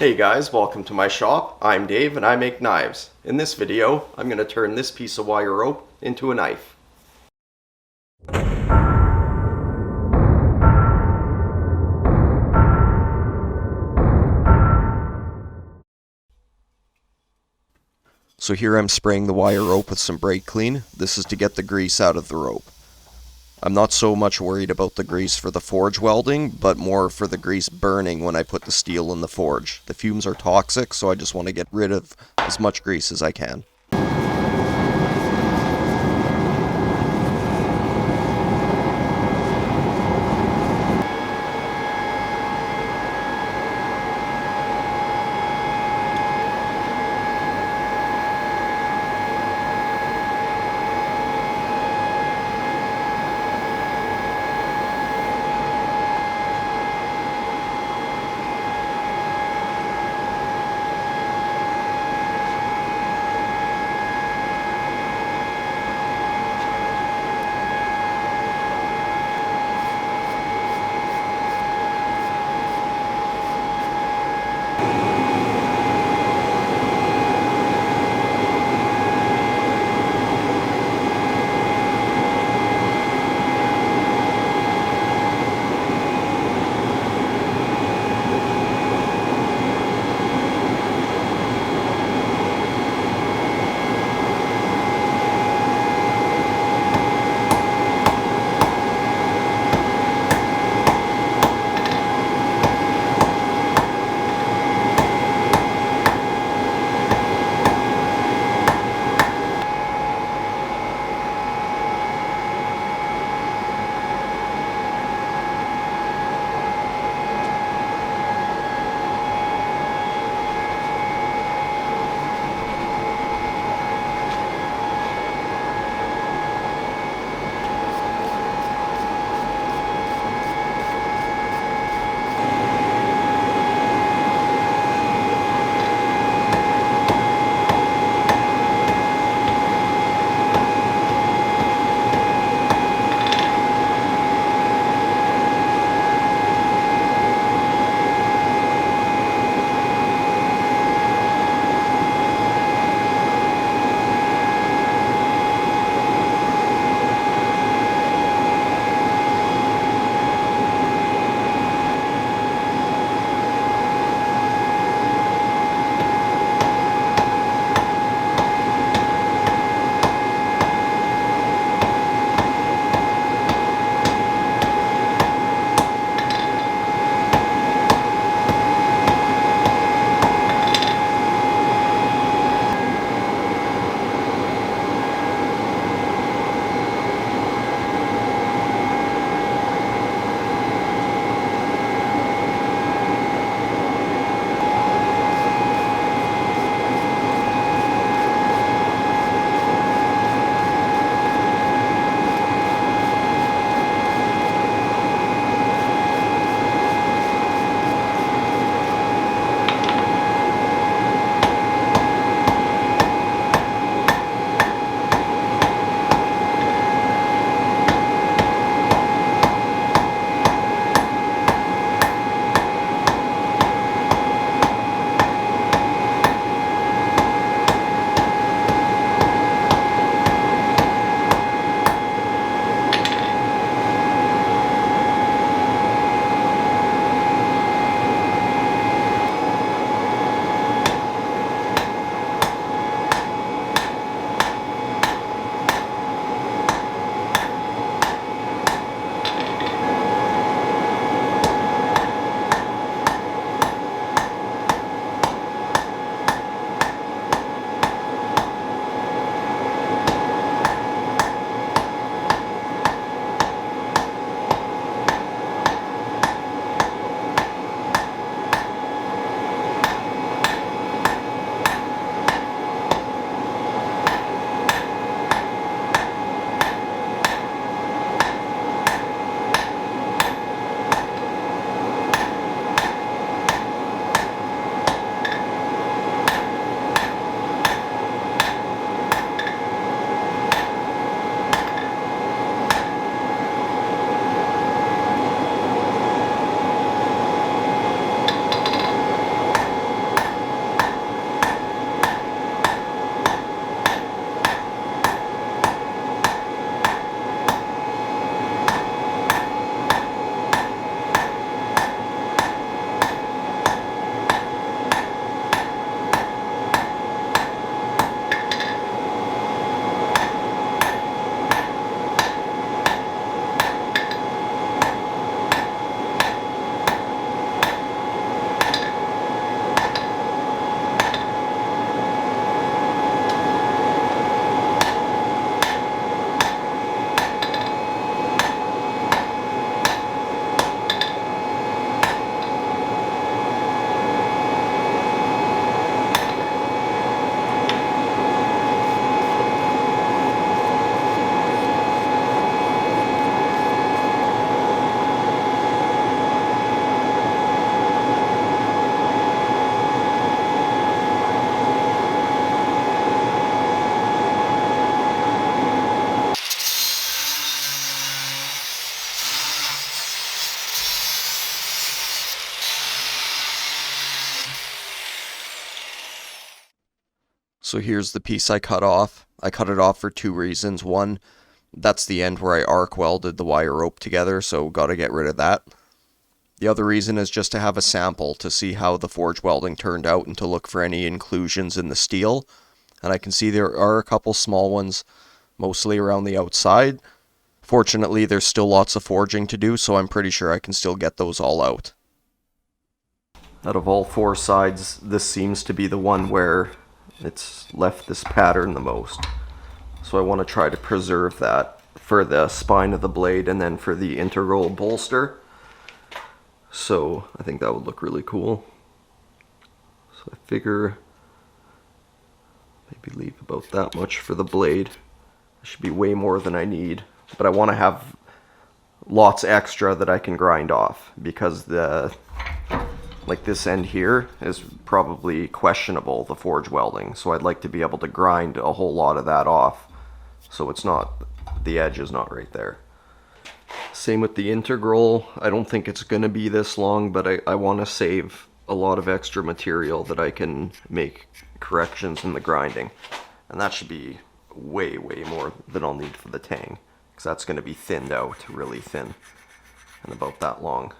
Hey guys, welcome to my shop. I'm Dave and I make knives. In this video, I'm going to turn this piece of wire rope into a knife. So here I'm spraying the wire rope with some brake clean. This is to get the grease out of the rope. I'm not so much worried about the grease for the forge welding, but more for the grease burning when I put the steel in the forge. The fumes are toxic, so I just want to get rid of as much grease as I can. So here's the piece I cut off. I cut it off for two reasons. One, that's the end where I arc welded the wire rope together, so gotta get rid of that. The other reason is just to have a sample to see how the forge welding turned out and to look for any inclusions in the steel. And I can see there are a couple small ones, mostly around the outside. Fortunately, there's still lots of forging to do, so I'm pretty sure I can still get those all out. Out of all four sides, this seems to be the one where it's left this pattern the most. So I want to try to preserve that for the spine of the blade and then for the integral bolster. So I think that would look really cool. So I figure maybe leave about that much for the blade. It should be way more than I need. But I want to have lots extra that I can grind off, because like this end here is probably questionable, the forge welding. So I'd like to be able to grind a whole lot of that off, so it's not, the edge is not right there. Same with the integral. I don't think it's going to be this long, but I want to save a lot of extra material that I can make corrections in the grinding. And that should be way more than I'll need for the tang, because that's going to be thinned out, really thin, and about that long.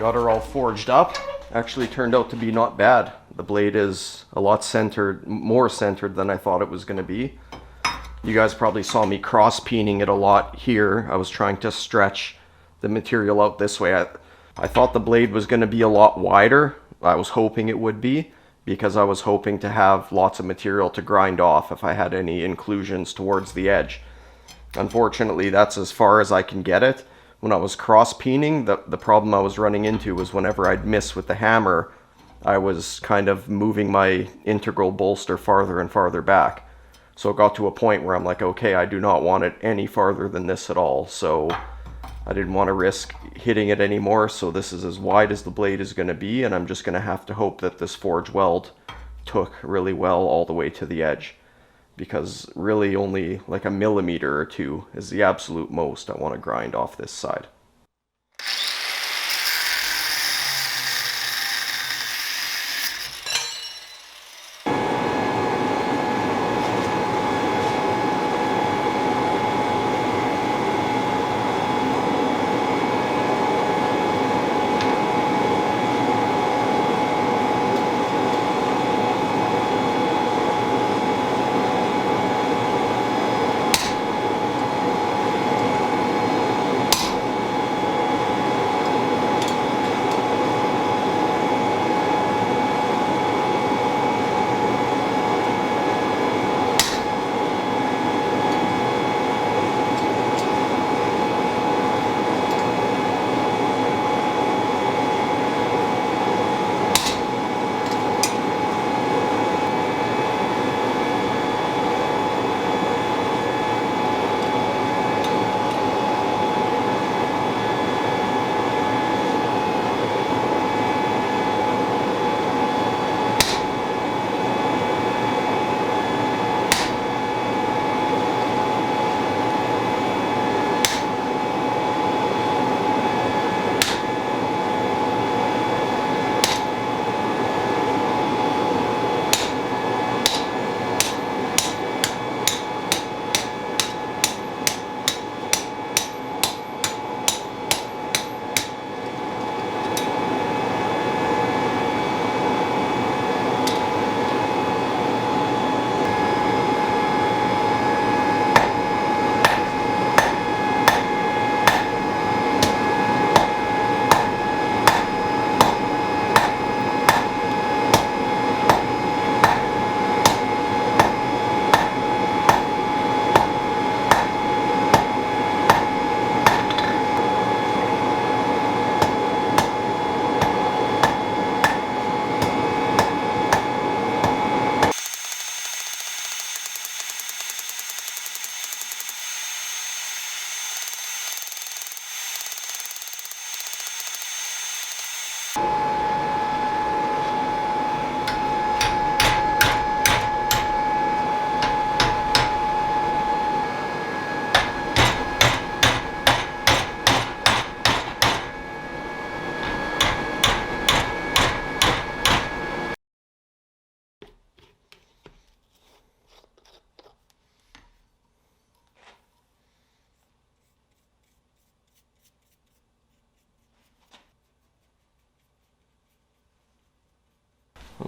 Got her all forged up. Actually turned out to be not bad. The blade is a lot centered, more centered than I thought it was going to be. You guys probably saw me cross-peening it a lot here. I was trying to stretch the material out this way. I thought the blade was going to be a lot wider. I was hoping it would be, because I was hoping to have lots of material to grind off if I had any inclusions towards the edge. Unfortunately, that's as far as I can get it. When I was cross-peening, the problem I was running into was whenever I'd miss with the hammer, I was kind of moving my integral bolster farther and farther back. So it got to a point where I'm like, okay, I do not want it any farther than this at all. So I didn't want to risk hitting it anymore. So this is as wide as the blade is going to be, and I'm just going to have to hope that this forge weld took really well all the way to the edge. Because really only like a millimeter or two is the absolute most I want to grind off this side.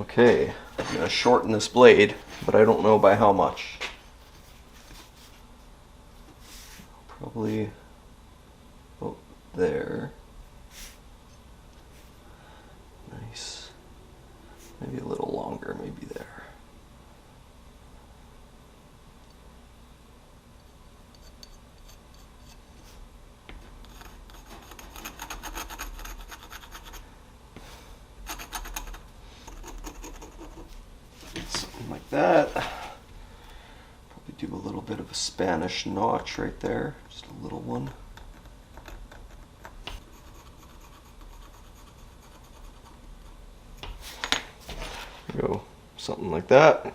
Okay, I'm going to shorten this blade, but I don't know by how much. Probably about there. Nice. Maybe a little longer, maybe there. Something like that. Probably do a little bit of a Spanish notch right there, just a little one. There we go, something like that.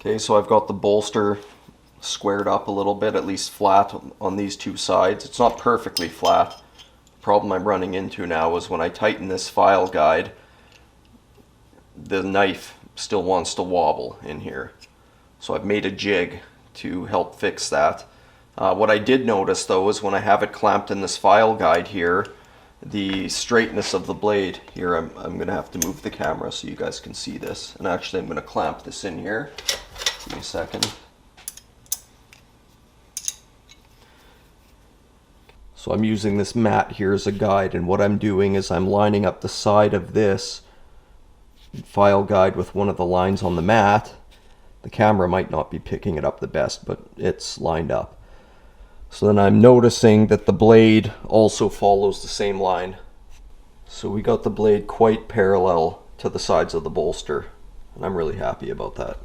Okay, so I've got the bolster squared up a little bit, at least flat on these two sides. It's not perfectly flat. The problem I'm running into now is when I tighten this file guide, the knife still wants to wobble in here. So I've made a jig to help fix that. What I did notice though is when I have it clamped in this file guide here, the straightness of the blade here, I'm going to have to move the camera so you guys can see this. And actually I'm going to clamp this in here. Give me a second. So I'm using this mat here as a guide, and what I'm doing is I'm lining up the side of this file guide with one of the lines on the mat. The camera might not be picking it up the best, but it's lined up. So then I'm noticing that the blade also follows the same line. So we got the blade quite parallel to the sides of the bolster, and I'm really happy about that.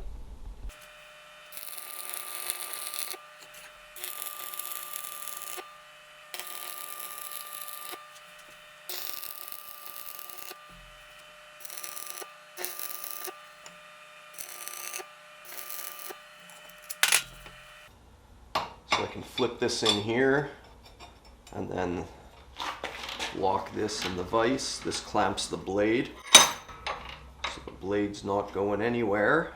So I can flip this in here and then lock this in the vise. This clamps the blade, so the blade's not going anywhere.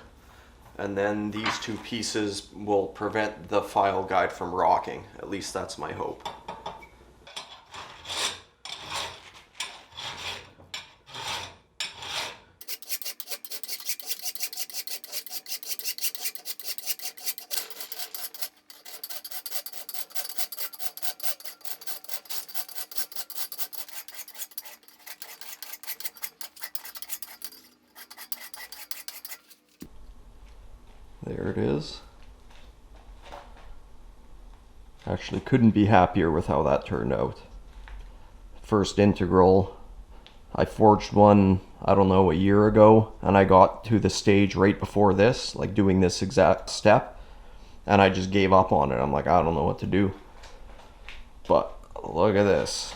And then these two pieces will prevent the file guide from rocking. At least that's my hope. There it is. Actually couldn't be happier with how that turned out. First integral. I forged one, I don't know, a year ago, and I got to the stage right before this, like doing this exact step, and I just gave up on it. I'm like, I don't know what to do. But look at this.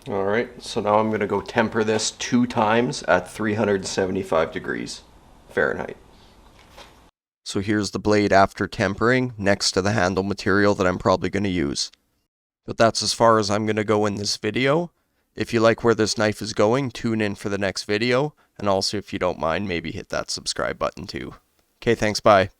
Alright, so now I'm going to go temper this 2 times at 375 degrees Fahrenheit. So here's the blade after tempering next to the handle material that I'm probably going to use. But that's as far as I'm going to go in this video. If you like where this knife is going, tune in for the next video. And also, if you don't mind, maybe hit that subscribe button too. Okay, thanks, bye.